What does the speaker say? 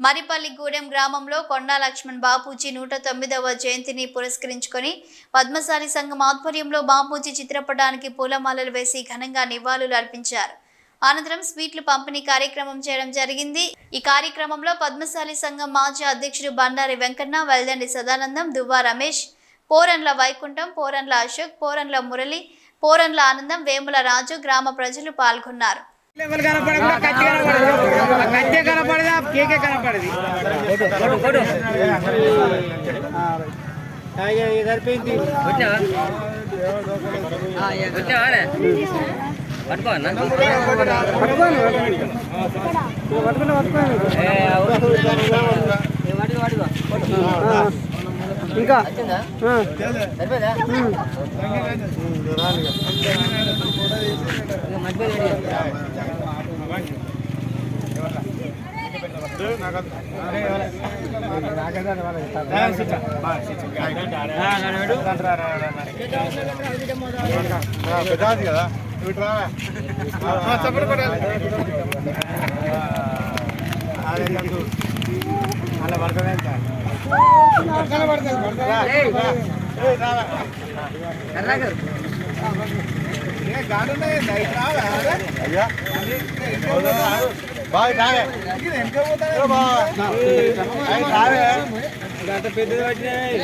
మరిపల్లిగూడెం గ్రామంలో కొండా లక్ష్మణ్ బాపూజీ 109వ జయంతిని పురస్కరించుకొని పద్మశాలి సంఘం ఆధ్వర్యంలో బాపూజీ చిత్రపటానికి పూలమాలలు వేసి ఘనంగా నివాళులు అర్పించారు. అనంతరం స్వీట్లు పంపిణీ కార్యక్రమం చేయడం జరిగింది. ఈ కార్యక్రమంలో పద్మశాలి సంఘం మాజీ అధ్యక్షుడు బండారి వెంకన్న, వెల్దండి సదానందం, దువ్వా రమేష్, పోరన్ల వైకుంఠం, పోరన్ల అశోక్, పోరన్ల మురళి, పోరన్ల ఆనందం, వేముల రాజు, గ్రామ ప్రజలు పాల్గొన్నారు. ఇంకా కదా చప్పటి పడాలి అలా పడుతుంది బాగా పెద్దది వచ్చినాయి